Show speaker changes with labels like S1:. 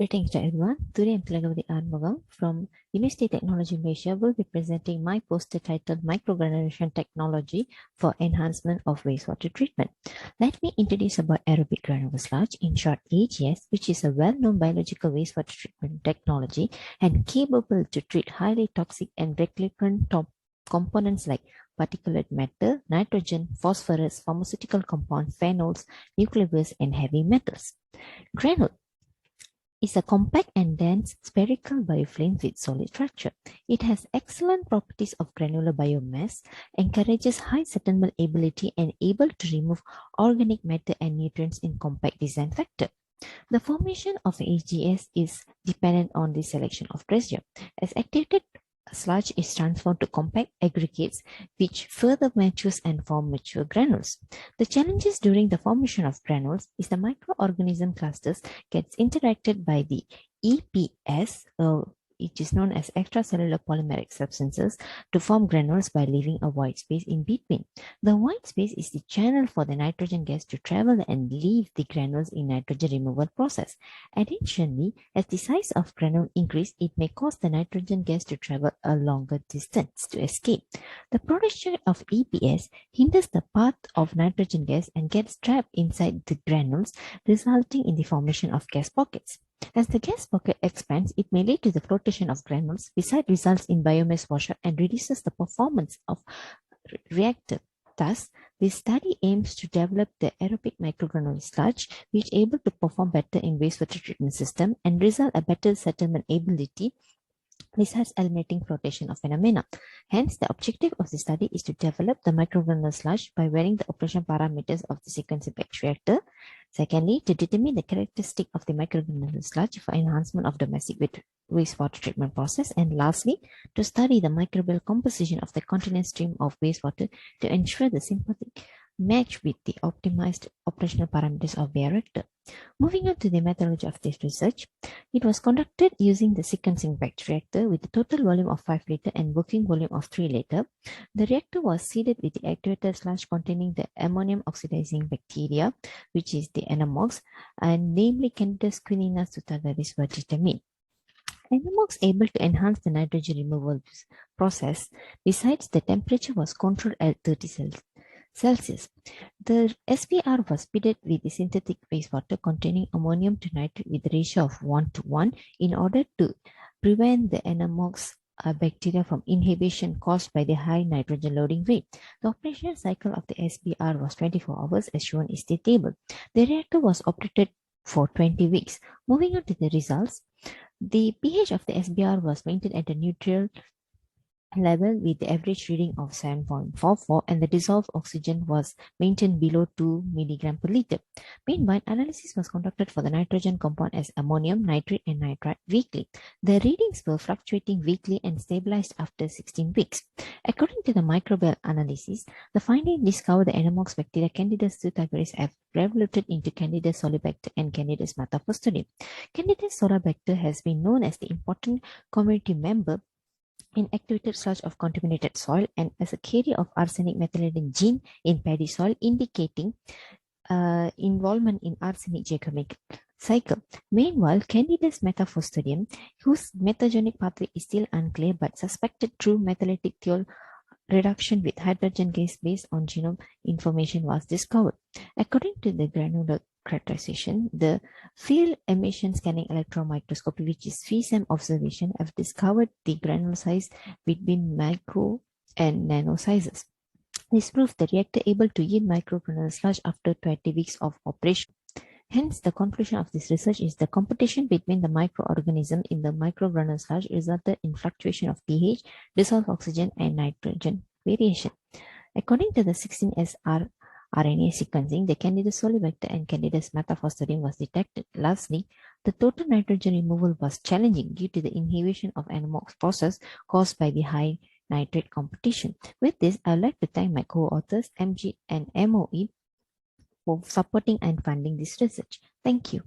S1: Greetings to everyone. Today I'm Thilagavathi Arumugham from University Technology Malaysia will be presenting my poster titled Microgranulation Technology for Enhancement of Wastewater Treatment. Let me introduce about aerobic granular sludge, in short AGS, which is a well-known biological wastewater treatment technology and capable to treat highly toxic and recurrent components like particulate matter, nitrogen, phosphorus, pharmaceutical compounds, phenols, nuclear waste, and heavy metals. Granule is a compact and dense spherical biofilm with solid structure. It has excellent properties of granular biomass, encourages high settlement ability, and able to remove organic matter and nutrients in compact design factor. The formation of AGS is dependent on the selection of residue. As activated sludge is transformed to compact aggregates which further matures and form mature granules. The challenges during the formation of granules is the microorganism clusters gets interacted by the EPS, it is known as extracellular polymeric substances, to form granules by leaving a white space in between. The white space is the channel for the nitrogen gas to travel and leave the granules in nitrogen removal process. Additionally, as the size of granule increase, it may cause the nitrogen gas to travel a longer distance to escape. The production of EPS hinders the path of nitrogen gas and gets trapped inside the granules, resulting in the formation of gas pockets. As the gas pocket expands, it may lead to the flotation of granules, besides results in biomass washout and reduces the performance of reactor. Thus, this study aims to develop the aerobic microgranular sludge, which is able to perform better in wastewater treatment system and result a better settlement ability, besides eliminating flotation of phenomena. Hence, the objective of the study is to develop the microgranular sludge by varying the operation parameters of the sequencing batch reactor. Secondly, to determine the characteristic of the microgranular sludge for enhancement of domestic wastewater treatment process. And lastly, to study the microbial composition of the continuous stream of wastewater to ensure the sympathetic match with the optimized operational parameters of the reactor. Moving on to the methodology of this research, it was conducted using the sequencing batch reactor with a total volume of 5 liter and working volume of 3 liter. The reactor was seeded with the activated sludge containing the ammonium oxidizing bacteria, which is the Anamox, and namely Candida quinina sutagaris were determined. Anamox able to enhance the nitrogen removal process. Besides, the temperature was controlled at 30 Celsius. The SPR was fitted with the synthetic wastewater containing ammonium to nitrate with a ratio of 1:1 in order to prevent the Anamox bacteria from inhibition caused by the high nitrogen loading rate. The operational cycle of the SPR was 24 hours as shown in the table. The reactor was operated for 20 weeks. Moving on to the results, the pH of the SBR was maintained at a neutral level with the average reading of 7.44 and the dissolved oxygen was maintained below 2 mg per liter. Meanwhile, analysis was conducted for the nitrogen compound as ammonium, nitrate, and nitrite weekly. The readings were fluctuating weekly and stabilized after 16 weeks. According to the microbial analysis, the finding discovered the Anamox bacteria Candida sutagaris have revoluted into Candida solibacter and Candida smataphostoideum. Candida solibacter has been known as the important community member in activated sludge of contaminated soil and as a carrier of arsenic methylated gene in paddy soil, indicating involvement in arsenic Jacobic cycle. Meanwhile, Candida smataphostoideum, whose metagenic pathway is still unclear but suspected through methylated thiol reduction with hydrogen gas based on genome information, was discovered. According to the granular characterization, the field emission scanning electron microscopy, which is FESEM observation, have discovered the granule size between micro and nano sizes. This proves the reactor able to yield microgranular sludge after 20 weeks of operation. Hence, the conclusion of this research is the competition between the microorganisms in the microgranular sludge resulted in fluctuation of pH, dissolved oxygen, and nitrogen variation. According to the 16S RNA sequencing, the Candida solibacter and Candida smataphostoideum was detected. Lastly, the total nitrogen removal was challenging due to the inhibition of Anamox process caused by the high nitrate competition. With this, I would like to thank my co-authors, MG and MOE, for supporting and funding this research. Thank you.